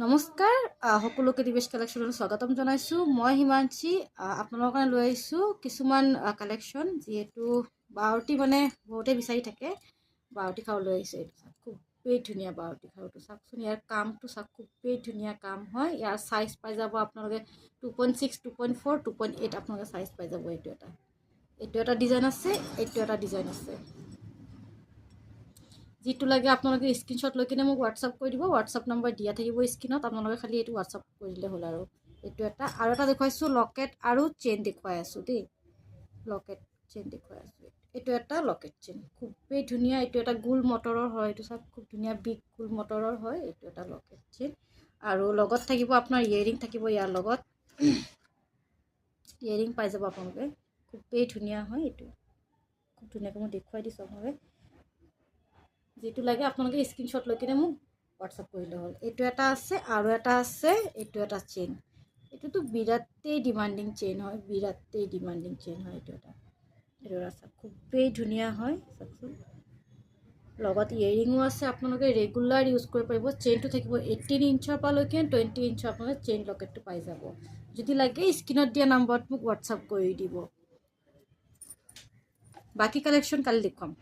নমস্কাৰ সকলোকে দিবেশ কালেকশ্যনত স্বাগতম জনাইছোঁ। মই হিমাংশী আপোনালোকৰ কাৰণে লৈ আহিছোঁ কিছুমান কালেকশ্যন, যিহেতু বাউটি মানে বহুতে বিচাৰি থাকে। বাউটি খাৰু লৈ আহিছোঁ। এইটো চাওক, খুবেই ধুনীয়া বাউটি খাৰুটো চাওকচোন। ইয়াৰ কামটো চাওক, খুবেই ধুনীয়া কাম হয়। ইয়াৰ চাইজ পাই যাব আপোনালোকে 2.6, 2.4, 2.8 আপোনালোকে চাইজ পাই যাব। এইটো এটা ডিজাইন আছে, এইটো এটা ডিজাইন আছে। যিটো লাগে আপোনালোকে স্ক্ৰীনশ্বট লৈ কিনে মোক হোৱাটছআপ কৰি দিব। হোৱাটছআপ নম্বৰ দিয়া থাকিব স্ক্ৰীনত, আপোনালোকে খালি এইটো হোৱাটছআপ কৰি দিলে হ'ল। এইটো এটা আৰু এটা দেখুৱাইছোঁ, লকেট আৰু চেইন দেখুৱাই আছোঁ দেই। লকেট চেইন দেখুৱাই আছোঁ। এইটো এটা লকেট চেইন, খুবেই ধুনীয়া। এইটো এটা গোল মটৰৰ হয়। এইটো চাওক, খুব ধুনীয়া বিগ গোল মটৰৰ হয়। এইটো এটা লকেট চেইন আৰু লগত থাকিব আপোনাৰ ইয়েৰিং থাকিব। ইয়াৰ লগত ইয়েৰিং পাই যাব আপোনালোকে। খুবেই ধুনীয়া হয়। এইটো খুব ধুনীয়াকৈ মই দেখুৱাই দিছোঁ আপোনালোকে। যিটো লাগে আপোনালোকে স্ক্ৰীনশ্বট লৈ কিনে মোক হোৱাটছআপ কৰিলে হ'ল। এইটো এটা আছে আৰু এটা আছে। এইটো এটা চেইন, এইটোতো বিৰাটেই ডিমাণ্ডিং চেইন হয়, বিৰাটেই ডিমাণ্ডিং চেইন হয়। এইটো এটা চাওক, খুবেই ধুনীয়া হয়। চাওকচোন, লগত ইয়েৰিঙো আছে। আপোনালোকে ৰেগুলাৰ ইউজ কৰিব পাৰিব। চেইনটো থাকিব 18 ইঞ্চৰ পৰা লৈকে 20 ইঞ্চৰ আপোনালোকে চেইন লকেটটো পাই যাব। যদি লাগে স্ক্ৰীনত দিয়া নাম্বাৰত মোক হোৱাটছআপ কৰি দিব। বাকী কালেকশ্যন কালি দেখুৱাম।